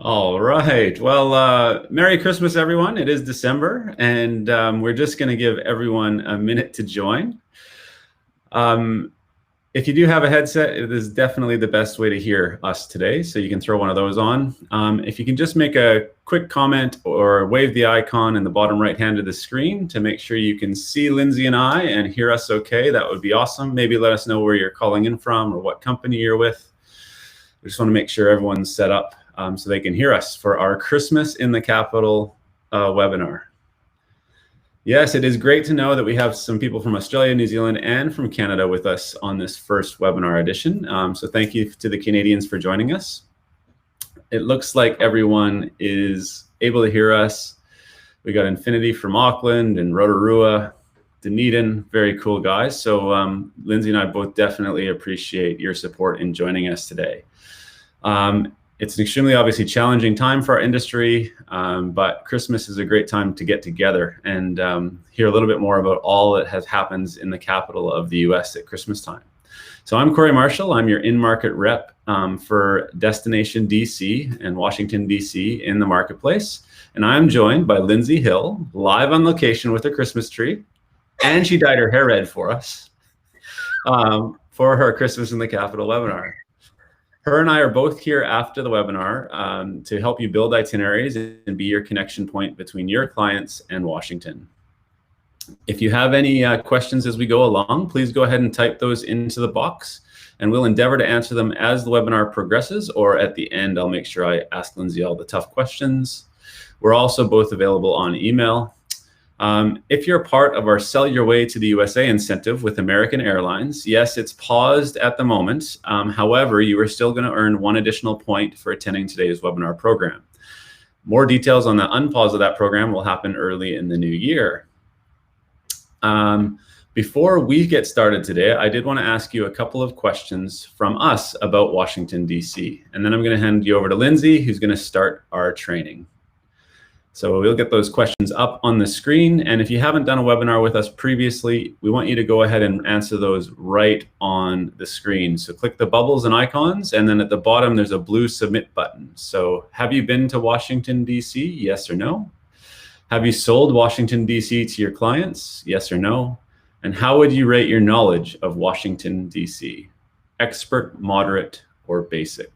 All right. Well, Merry Christmas, everyone. It is December, and we're just going to give everyone a minute to join. If you do have a headset, it is definitely the best way to hear us today, so you can throw one of those on. If you can just make a quick comment or wave the icon in the bottom right hand of the screen to make sure you can see Lindsay and I and hear us okay, that would be awesome. Maybe let us know where you're calling in from or what company you're with. We just want to make sure everyone's set up so they can hear us for our Christmas in the Capital webinar. Yes, it is great to know that we have some people from Australia, New Zealand, and from Canada with us on this first webinar edition. So thank you to the Canadians for joining us. It looks like everyone is able to hear us. We got Infinity from Auckland and Rotorua, Dunedin, very cool guys. So Lindsay and I both definitely appreciate your support in joining us today. It's an extremely obviously challenging time for our industry, but Christmas is a great time to get together and hear a little bit more about all that happens in the capital of the US at Christmas time. So I'm Corey Marshall. I'm your in-market rep for Destination DC and Washington, DC in the marketplace. And I'm joined by Lindsay Hill, live on location with a Christmas tree. And she dyed her hair red for us for her Christmas in the Capital webinar. Her and I are both here after the webinar to help you build itineraries and be your connection point between your clients and Washington. If you have any questions as we go along, please go ahead and type those into the box and we'll endeavor to answer them as the webinar progresses, or at the end, I'll make sure I ask Lindsay all the tough questions. We're also both available on email. If you're a part of our Sell Your Way to the USA incentive with American Airlines, yes, it's paused at the moment. However, you are still going to earn one additional point for attending today's webinar program. More details on the unpause of that program will happen early in the new year. Before we get started today, I did want to ask you a couple of questions from us about Washington, DC. And then I'm going to hand you over to Lindsay, who's going to start our training. So we'll get those questions up on the screen. And if you haven't done a webinar with us previously, we want you to go ahead and answer those right on the screen. So click the bubbles and icons, and then at the bottom, there's a blue submit button. So have you been to Washington, DC? Yes or no? Have you sold Washington, DC to your clients? Yes or no? And how would you rate your knowledge of Washington, DC? Expert, moderate, or basic?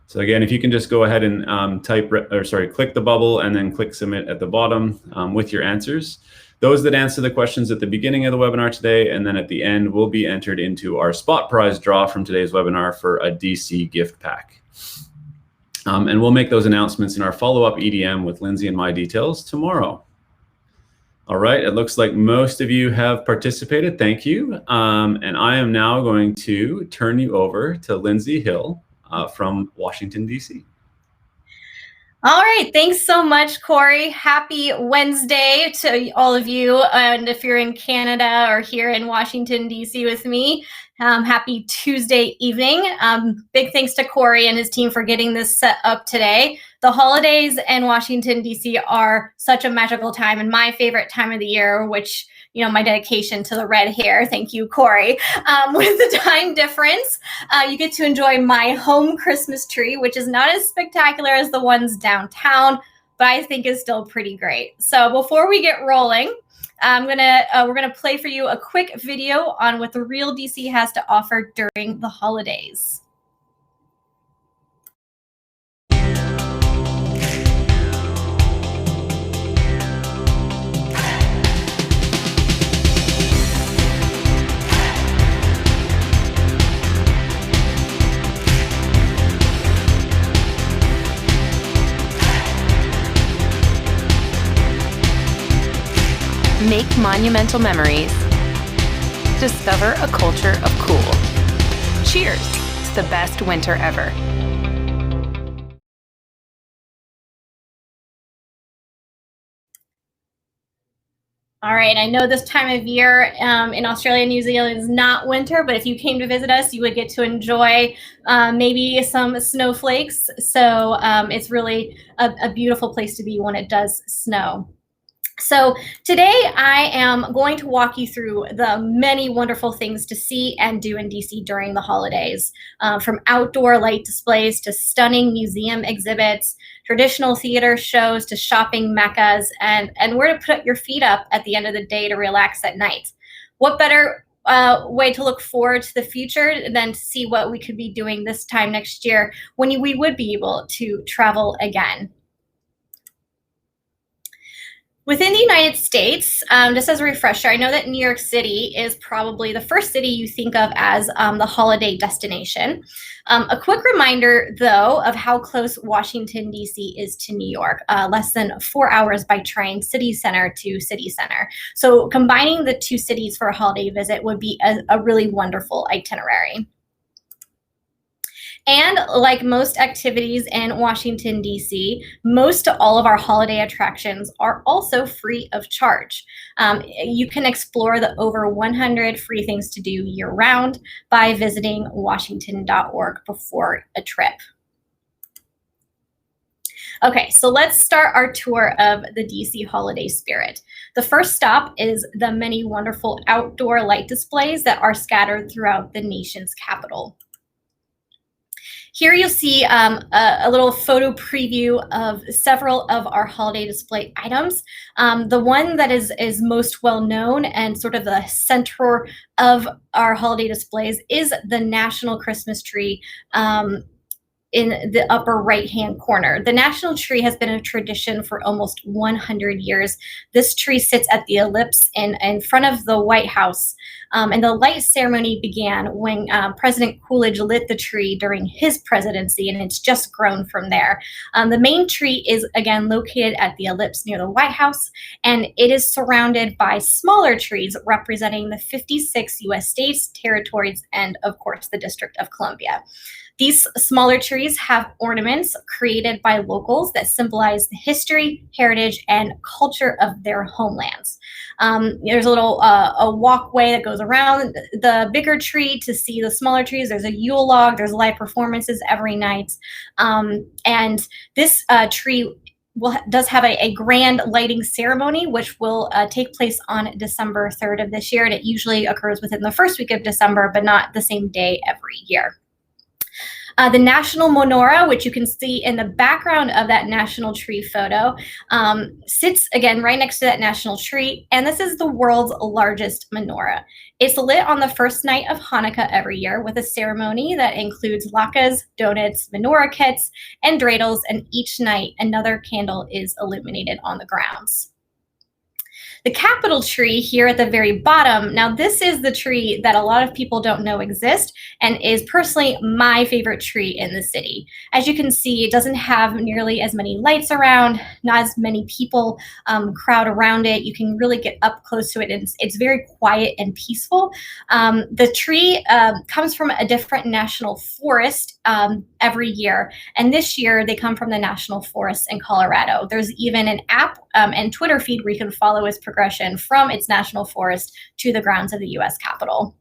So again, if you can just go ahead and click the bubble and then click submit at the bottom with your answers. Those that answer the questions at the beginning of the webinar today and then at the end will be entered into our spot prize draw from today's webinar for a DC gift pack. And we'll make those announcements in our follow-up EDM with Lindsay and my details tomorrow. All right, it looks like most of you have participated. Thank you. And I am now going to turn you over to Lindsay Hill from Washington, DC. All right, thanks so much, Corey. Happy Wednesday to all of you. And if you're in Canada or here in Washington, DC with me, happy Tuesday evening. Big thanks to Corey and his team for getting this set up today. The holidays in Washington, DC are such a magical time and my favorite time of the year, which, you know, my dedication to the red hair. Thank you, Corey. With the time difference, you get to enjoy my home Christmas tree, which is not as spectacular as the ones downtown, but I think is still pretty great. So before we get rolling, we're gonna play for you a quick video on what the Real DC has to offer during the holidays. Make monumental memories. Discover a culture of cool. Cheers to the best winter ever. All right, I know this time of year in Australia and New Zealand is not winter, but if you came to visit us, you would get to enjoy maybe some snowflakes. So it's really a beautiful place to be when it does snow. So today I am going to walk you through the many wonderful things to see and do in DC during the holidays, from outdoor light displays to stunning museum exhibits, traditional theater shows to shopping meccas, and where to put your feet up at the end of the day to relax at night. What better way to look forward to the future than to see what we could be doing this time next year when we would be able to travel again. Within the United States, just as a refresher, I know that New York City is probably the first city you think of as the holiday destination. A quick reminder, though, of how close Washington, D.C. is to New York, less than 4 hours by train, city center to city center. So combining the two cities for a holiday visit would be a really wonderful itinerary. And like most activities in Washington, D.C., most all of our holiday attractions are also free of charge. You can explore the over 100 free things to do year-round by visiting washington.org before a trip. Okay, so let's start our tour of the DC holiday spirit. The first stop is the many wonderful outdoor light displays that are scattered throughout the nation's capital. Here you'll see a little photo preview of several of our holiday display items. The one that is most well known and sort of the center of our holiday displays is the National Christmas Tree in the upper right-hand corner. The national tree has been a tradition for almost 100 years. This tree sits at the ellipse in front of the White House. And the light ceremony began when President Coolidge lit the tree during his presidency, and it's just grown from there. The main tree is, again, located at the ellipse near the White House, and it is surrounded by smaller trees representing the 56 U.S. states, territories, and, of course, the District of Columbia. These smaller trees have ornaments created by locals that symbolize the history, heritage, and culture of their homelands. There's a little a walkway that goes around the bigger tree to see the smaller trees. There's a Yule log. There's live performances every night. And this tree does have a grand lighting ceremony, which will take place on December 3rd of this year. And it usually occurs within the first week of December, but not the same day every year. The national menorah, which you can see in the background of that national tree photo, sits again right next to that national tree, and this is the world's largest menorah. It's lit on the first night of Hanukkah every year with a ceremony that includes latkes, donuts, menorah kits, and dreidels, and each night another candle is illuminated on the grounds. The Capitol tree here at the very bottom, now this is the tree that a lot of people don't know exists and is personally my favorite tree in the city. As you can see, it doesn't have nearly as many lights around, not as many people crowd around it. You can really get up close to it, and it's very quiet and peaceful. The tree comes from a different national forest every year, and this year they come from the National Forest in Colorado. There's even an app and Twitter feed where you can follow its progression from its national forest to the grounds of the U.S. Capitol.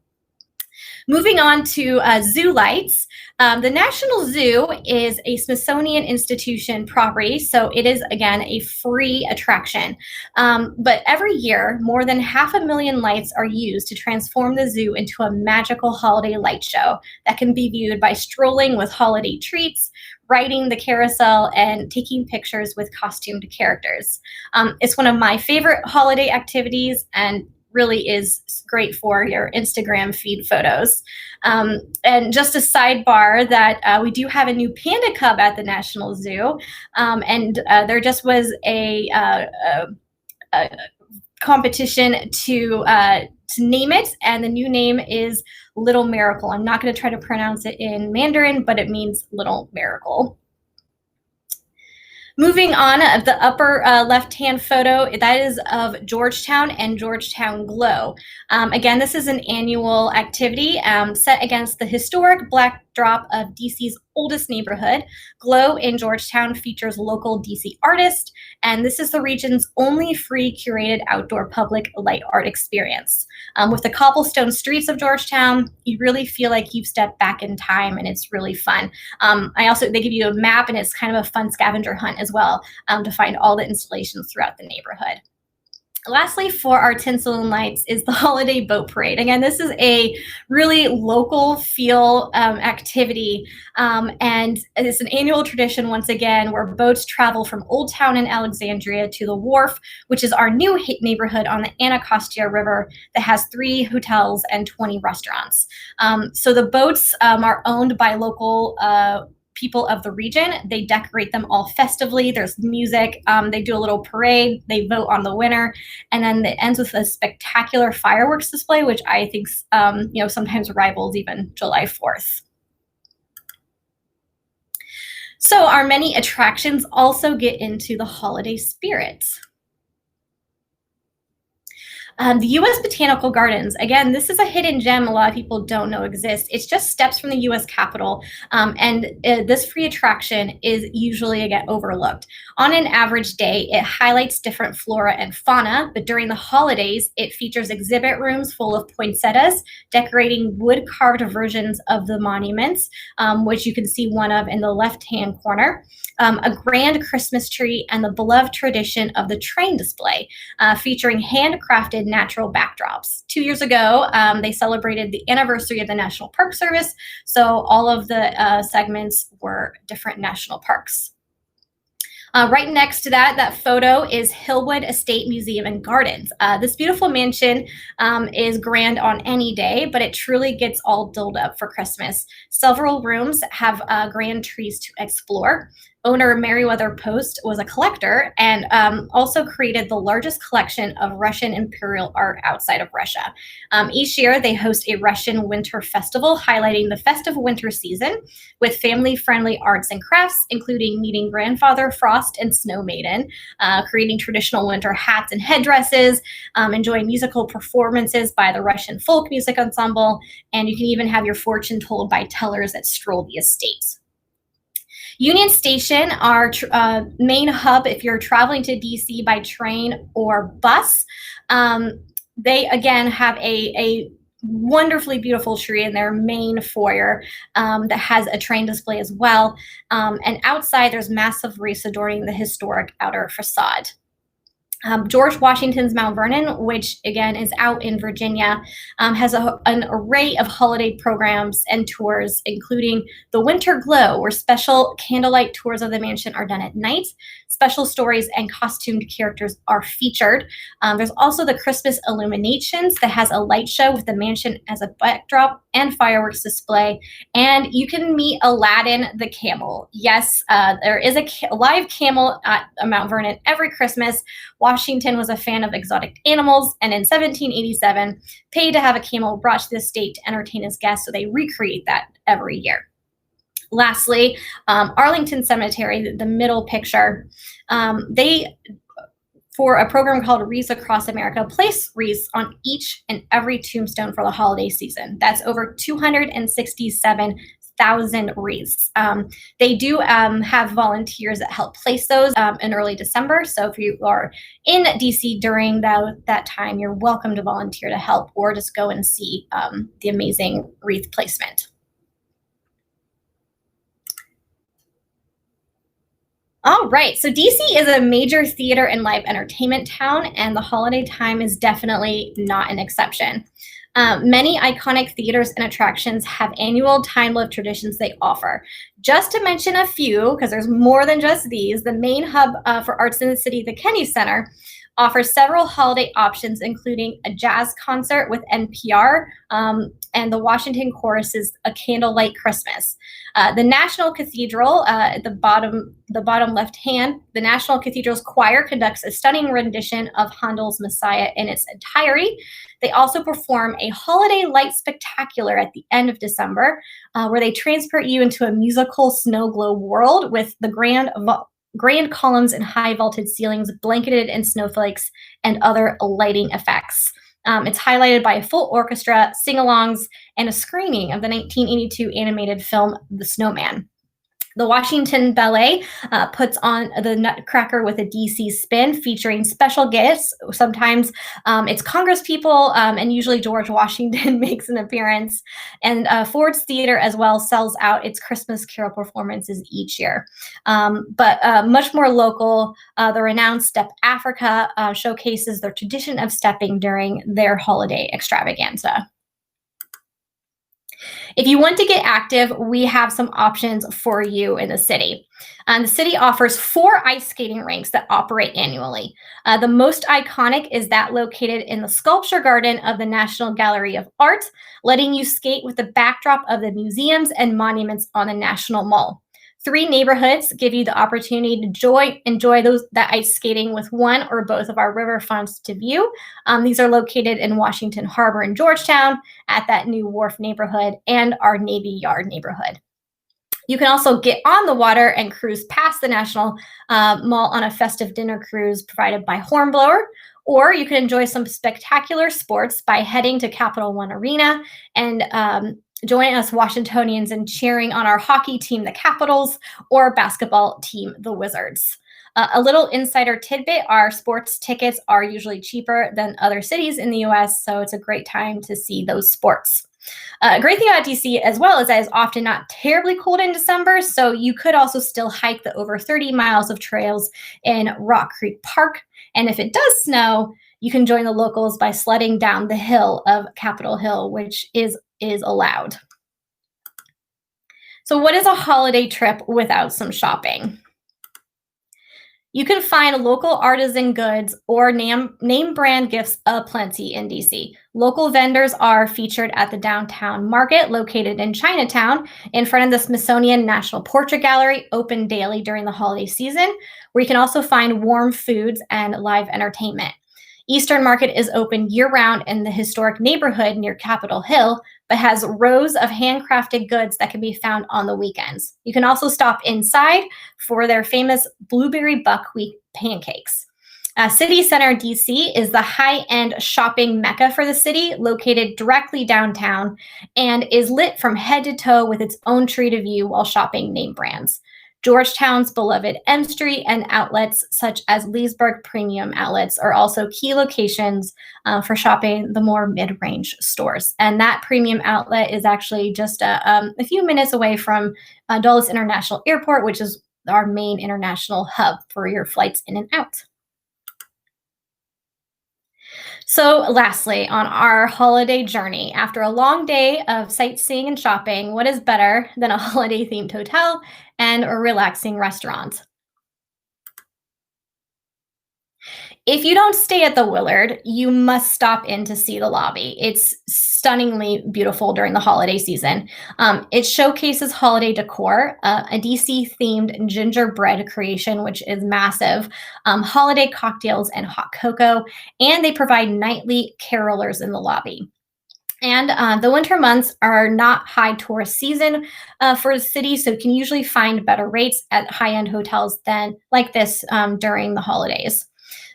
Moving on to zoo lights. The National Zoo is a Smithsonian Institution property, so it is, again, a free attraction. But every year, more than 500,000 lights are used to transform the zoo into a magical holiday light show that can be viewed by strolling with holiday treats, riding the carousel, and taking pictures with costumed characters. It's one of my favorite holiday activities and really is great for your Instagram feed photos. And just a sidebar that we do have a new panda cub at the National Zoo, and there just was a competition to name it, and the new name is Little Miracle. I'm not going to try to pronounce it in Mandarin, but it means Little Miracle. Moving on, the upper left-hand photo, that is of Georgetown and Georgetown Glow. Again, this is an annual activity set against the historic backdrop of DC's oldest neighborhood. Glow in Georgetown features local DC artists, and this is the region's only free curated outdoor public light art experience. With the cobblestone streets of Georgetown, you really feel like you've stepped back in time, and it's really fun. They give you a map, and it's kind of a fun scavenger hunt as well to find all the installations throughout the neighborhood. Lastly, for our tinsel and lights is the holiday boat parade. Again, this is a really local feel activity, and it's an annual tradition once again where boats travel from Old Town in Alexandria to the Wharf, which is our new neighborhood on the Anacostia River that has 3 hotels and 20 restaurants. So the boats are owned by local people of the region. They decorate them all festively. There's music. They do a little parade. They vote on the winner, and then it ends with a spectacular fireworks display, which I think sometimes rivals even July 4th. So our many attractions also get into the holiday spirit. The U.S. Botanical Gardens, again, this is a hidden gem a lot of people don't know exists. It's just steps from the U.S. Capitol, and this free attraction is usually, again, overlooked. On an average day, it highlights different flora and fauna, but during the holidays, it features exhibit rooms full of poinsettias, decorating wood-carved versions of the monuments, which you can see one of in the left-hand corner, a grand Christmas tree, and the beloved tradition of the train display, featuring handcrafted natural backdrops. 2 years ago, they celebrated the anniversary of the National Park Service, so all of the segments were different national parks. Right next to that photo is Hillwood Estate Museum and Gardens. This beautiful mansion is grand on any day, but it truly gets all dolled up for Christmas. Several rooms have grand trees to explore. Owner Meriwether Post was a collector and also created the largest collection of Russian imperial art outside of Russia. Each year, they host a Russian winter festival highlighting the festive winter season with family-friendly arts and crafts, including meeting Grandfather Frost and Snow Maiden, creating traditional winter hats and headdresses, enjoying musical performances by the Russian folk music ensemble, and you can even have your fortune told by tellers that stroll the estate. Union Station, our main hub if you're traveling to DC by train or bus. They, again, have a wonderfully beautiful tree in their main foyer that has a train display as well. And outside, there's massive wreaths adorning the historic outer facade. George Washington's Mount Vernon, which again is out in Virginia, has an array of holiday programs and tours, including the Winter Glow, where special candlelight tours of the mansion are done at night. Special stories and costumed characters are featured. There's also the Christmas Illuminations that has a light show with the mansion as a backdrop and fireworks display. And you can meet Aladdin the camel. Yes, there is a live camel at Mount Vernon every Christmas. Washington was a fan of exotic animals, and in 1787, paid to have a camel brought to the estate to entertain his guests, so they recreate that every year. Lastly, Arlington Cemetery, the middle picture, they, for a program called Wreaths Across America, place wreaths on each and every tombstone for the holiday season. That's over 267,000 wreaths. They do have volunteers that help place those in early December. So if you are in DC during that time, you're welcome to volunteer to help or just go and see the amazing wreath placement. All right, so DC is a major theater and live entertainment town, and the holiday time is definitely not an exception. Many iconic theaters and attractions have annual time-lived traditions they offer. Just to mention a few, because there's more than just these, the main hub for arts in the city, the Kennedy Center, offers several holiday options, including a jazz concert with NPR and the Washington Chorus's A Candlelight Christmas. The National Cathedral, at the bottom left hand, the National Cathedral's choir conducts a stunning rendition of Handel's Messiah in its entirety. They also perform a holiday light spectacular at the end of December, where they transport you into a musical snow globe world with the grand columns and high vaulted ceilings blanketed in snowflakes and other lighting effects. It's highlighted by a full orchestra, sing-alongs, and a screening of the 1982 animated film The Snowman. The Washington Ballet puts on the Nutcracker with a DC spin, featuring special guests. Sometimes it's Congress people, and usually George Washington makes an appearance. And Ford's Theater as well sells out its Christmas Carol performances each year. But much more local, the renowned Step Africa showcases their tradition of stepping during their holiday extravaganza. If you want to get active, we have some options for you in the city. The city offers 4 ice skating rinks that operate annually. The most iconic is that located in the sculpture garden of the National Gallery of Art, letting you skate with the backdrop of the museums and monuments on the National Mall. 3 neighborhoods give you the opportunity to enjoy that ice skating with one or both of our riverfronts to view. These are located in Washington Harbor and Georgetown, at that New Wharf neighborhood, and our Navy Yard neighborhood. You can also get on the water and cruise past the National Mall on a festive dinner cruise provided by Hornblower, or you can enjoy some spectacular sports by heading to Capital One Arena and join us Washingtonians in cheering on our hockey team, the Capitals, or basketball team, the Wizards. A little insider tidbit, our sports tickets are usually cheaper than other cities in the US, so it's a great time to see those sports. A great thing about DC as well is that it's often not terribly cold in December, so you could also still hike the over 30 miles of trails in Rock Creek Park. And if it does snow, you can join the locals by sledding down the hill of Capitol Hill, which is allowed. So what is a holiday trip without some shopping? You can find local artisan goods or name brand gifts aplenty in DC. Local vendors are featured at the downtown market located in Chinatown in front of the Smithsonian National Portrait Gallery, open daily during the holiday season, where you can also find warm foods and live entertainment. Eastern Market is open year-round in the historic neighborhood near Capitol Hill, but has rows of handcrafted goods that can be found on the weekends. You can also stop inside for their famous blueberry buckwheat pancakes. City Center DC is the high-end shopping mecca for the city, located directly downtown, and is lit from head to toe with its own tree to view while shopping name brands. Georgetown's beloved M Street and outlets such as Leesburg Premium Outlets are also key locations for shopping the more mid-range stores. And that premium outlet is actually just a few minutes away from Dulles International Airport, which is our main international hub for your flights in and out. So lastly, on our holiday journey, after a long day of sightseeing and shopping, what is better than a holiday-themed hotel and a relaxing restaurant? If you don't stay at the Willard, you must stop in to see the lobby. It's stunningly beautiful during the holiday season. It showcases holiday decor, a DC-themed gingerbread creation, which is massive, holiday cocktails and hot cocoa, and they provide nightly carolers in the lobby. And the winter months are not high tourist season for the city, so you can usually find better rates at high-end hotels than like this during the holidays.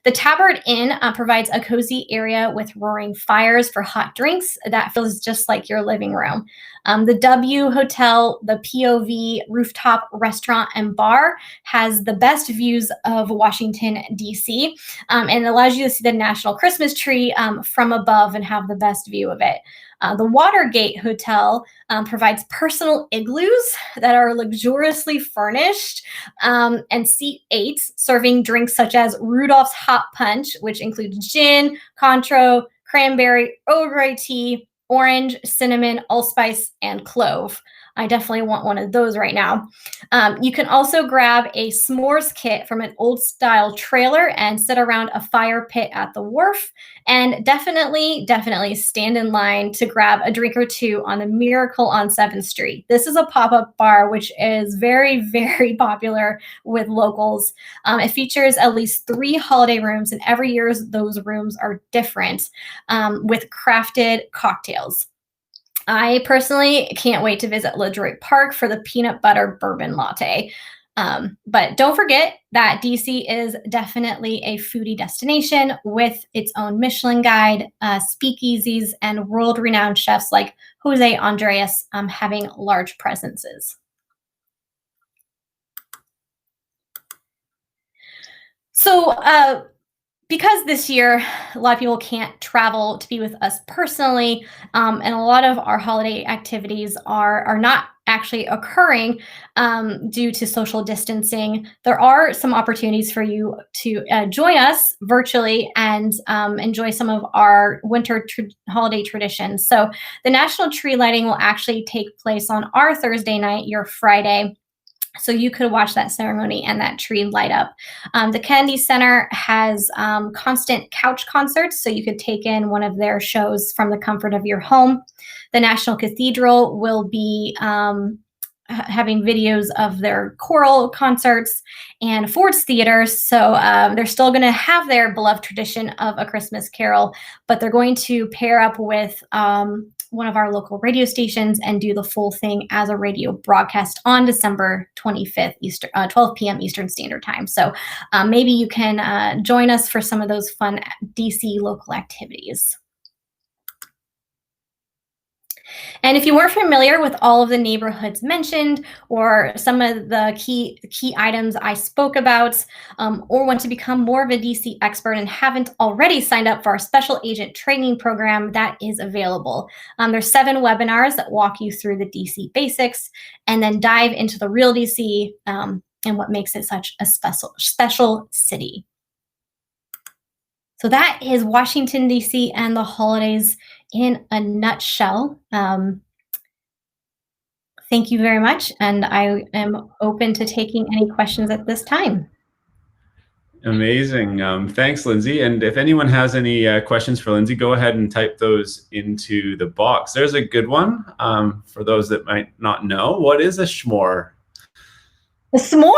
The Tabard Inn provides a cozy area with roaring fires for hot drinks that feels just like your living room. The W Hotel, the POV rooftop restaurant and bar, has the best views of Washington, D.C., and allows you to see the National Christmas tree from above and have the best view of it. The Watergate Hotel provides personal igloos that are luxuriously furnished and seat 8, serving drinks such as Rudolph's Hot Punch, which includes gin, Cointreau, cranberry, Earl Grey tea, orange, cinnamon, allspice, and clove. I definitely want one of those right now. You can also grab a s'mores kit from an old style trailer and sit around a fire pit at the wharf. And definitely stand in line to grab a drink or two on the Miracle on 7th Street. This is a pop-up bar, which is very, very popular with locals. It features at least 3 holiday rooms, and every year those rooms are different with crafted cocktails. I personally can't wait to visit LeDroit Park for the peanut butter bourbon latte. But don't forget that DC is definitely a foodie destination with its own Michelin guide, speakeasies, and world-renowned chefs like Jose Andres having large presences. So because this year a lot of people can't travel to be with us personally, and a lot of our holiday activities are not actually occurring due to social distancing, there are some opportunities for you to join us virtually and enjoy some of our winter holiday traditions. So the national tree lighting will actually take place on our Thursday night, your Friday. So you could watch that ceremony and that tree light up. The Kennedy Center has constant couch concerts, so you could take in one of their shows from the comfort of your home. The National Cathedral will be having videos of their choral concerts, and Ford's Theater. So they're still going to have their beloved tradition of A Christmas Carol, but they're going to pair up with one of our local radio stations and do the full thing as a radio broadcast on December 25th, 12 p.m. Eastern Standard Time. So maybe you can join us for some of those fun DC local activities. And if you weren't familiar with all of the neighborhoods mentioned or some of the key items I spoke about, or want to become more of a DC expert and haven't already signed up for our special agent training program, that is available. There's 7 webinars that walk you through the DC basics and then dive into the real DC and what makes it such a special city. So that is Washington, DC and the holidays in a nutshell. Thank you very much. And I am open to taking any questions at this time. Amazing. Thanks, Lindsay. And if anyone has any questions for Lindsay, go ahead and type those into the box. There's a good one for those that might not know. What is a s'more? A s'more?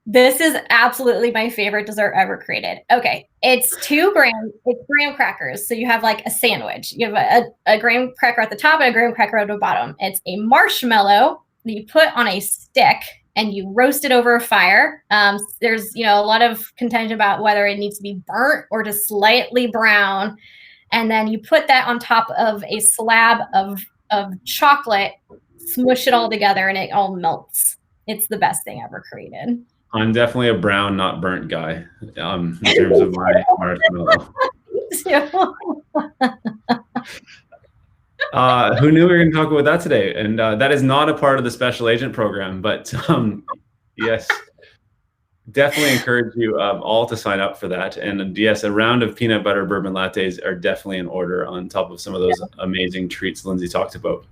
This is absolutely my favorite dessert ever created. Okay, it's graham crackers. So you have like a sandwich. You have a graham cracker at the top and a graham cracker at the bottom. It's a marshmallow that you put on a stick and you roast it over a fire. There's a lot of contention about whether it needs to be burnt or just slightly brown. And then you put that on top of a slab of chocolate, smush it all together, and it all melts. It's the best thing ever created. I'm definitely a brown, not burnt guy in terms of my marshmallow. Who knew we were going to talk about that today? And that is not a part of the special agent program, but yes, definitely encourage you all to sign up for that. And yes, a round of peanut butter bourbon lattes are definitely in order on top of some of those amazing treats Lindsay talked about.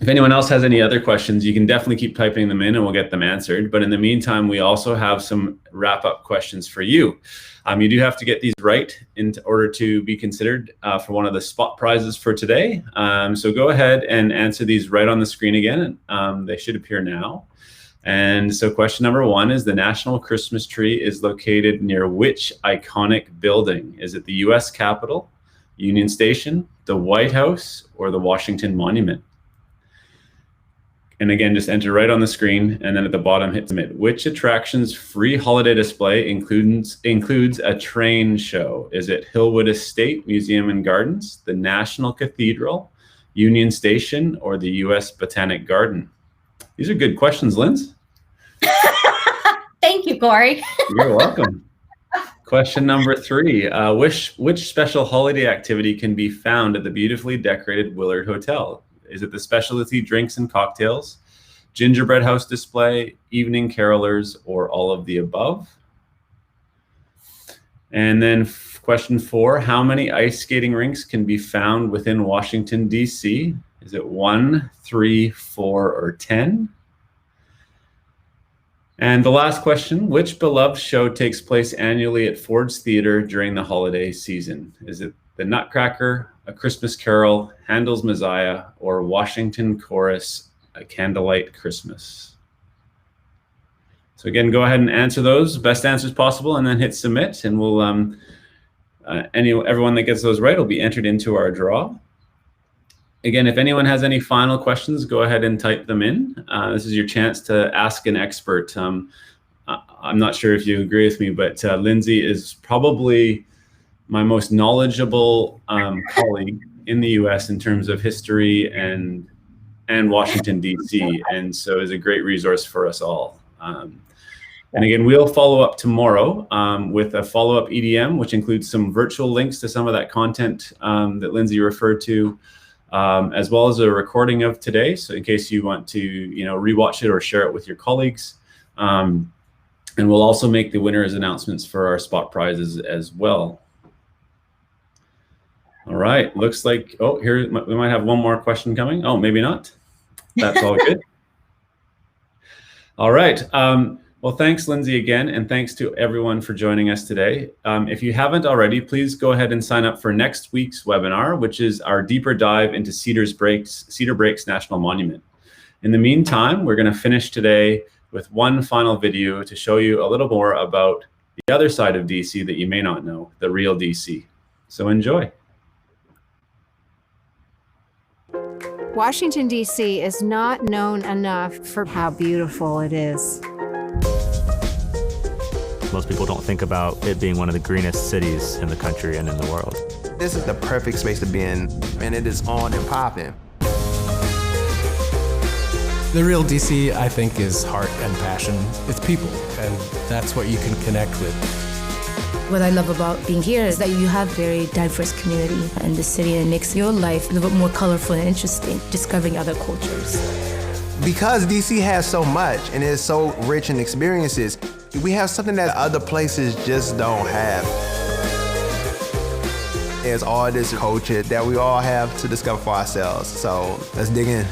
If anyone else has any other questions, you can definitely keep typing them in and we'll get them answered. But in the meantime, we also have some wrap-up questions for you. You do have to get these right in order to be considered for one of the spot prizes for today. So go ahead and answer these right on the screen again. They should appear now. And so question number 1 is, the National Christmas Tree is located near which iconic building? Is it the U.S. Capitol, Union Station, the White House, or the Washington Monument? And again, just enter right on the screen, and then at the bottom, hit submit. Which attraction's free holiday display includes a train show? Is it Hillwood Estate Museum and Gardens, the National Cathedral, Union Station, or the U.S. Botanic Garden? These are good questions, Linz. Thank you, Corey. You're welcome. Question number 3. Which special holiday activity can be found at the beautifully decorated Willard Hotel? Is it the specialty drinks and cocktails, gingerbread house display, evening carolers, or all of the above? And then question 4, how many ice skating rinks can be found within Washington, D.C.? Is it 1, 3, 4, or 10? And the last question, which beloved show takes place annually at Ford's Theater during the holiday season? Is it the Nutcracker, A Christmas Carol, Handel's Messiah, or Washington Chorus, A Candlelight Christmas? So again, go ahead and answer those, best answers possible, and then hit submit, and we'll everyone that gets those right will be entered into our draw. Again, if anyone has any final questions, go ahead and type them in. This is your chance to ask an expert. I'm not sure if you agree with me, but Lindsay is probably my most knowledgeable colleague in the U.S. in terms of history and Washington, D.C., and so is a great resource for us all. And again, we'll follow up tomorrow with a follow-up EDM, which includes some virtual links to some of that content that Lindsay referred to, as well as a recording of today. So in case you want to, rewatch it or share it with your colleagues. And we'll also make the winners announcements for our spot prizes as well. All right, looks like, here we might have one more question coming. Oh, maybe not. That's all good. All right. Well, thanks, Lindsay, again, and thanks to everyone for joining us today. If you haven't already, please go ahead and sign up for next week's webinar, which is our deeper dive into Cedar Breaks National Monument. In the meantime, we're going to finish today with one final video to show you a little more about the other side of DC that you may not know, the real DC. So enjoy. Washington, D.C. is not known enough for how beautiful it is. Most people don't think about it being one of the greenest cities in the country and in the world. This is the perfect space to be in, and it is on and popping. The real DC, I think, is heart and passion. It's people, and that's what you can connect with. What I love about being here is that you have a very diverse community in the city, and it makes your life a little bit more colorful and interesting, discovering other cultures. Because DC has so much and is so rich in experiences, we have something that other places just don't have. There's all this culture that we all have to discover for ourselves, so let's dig in.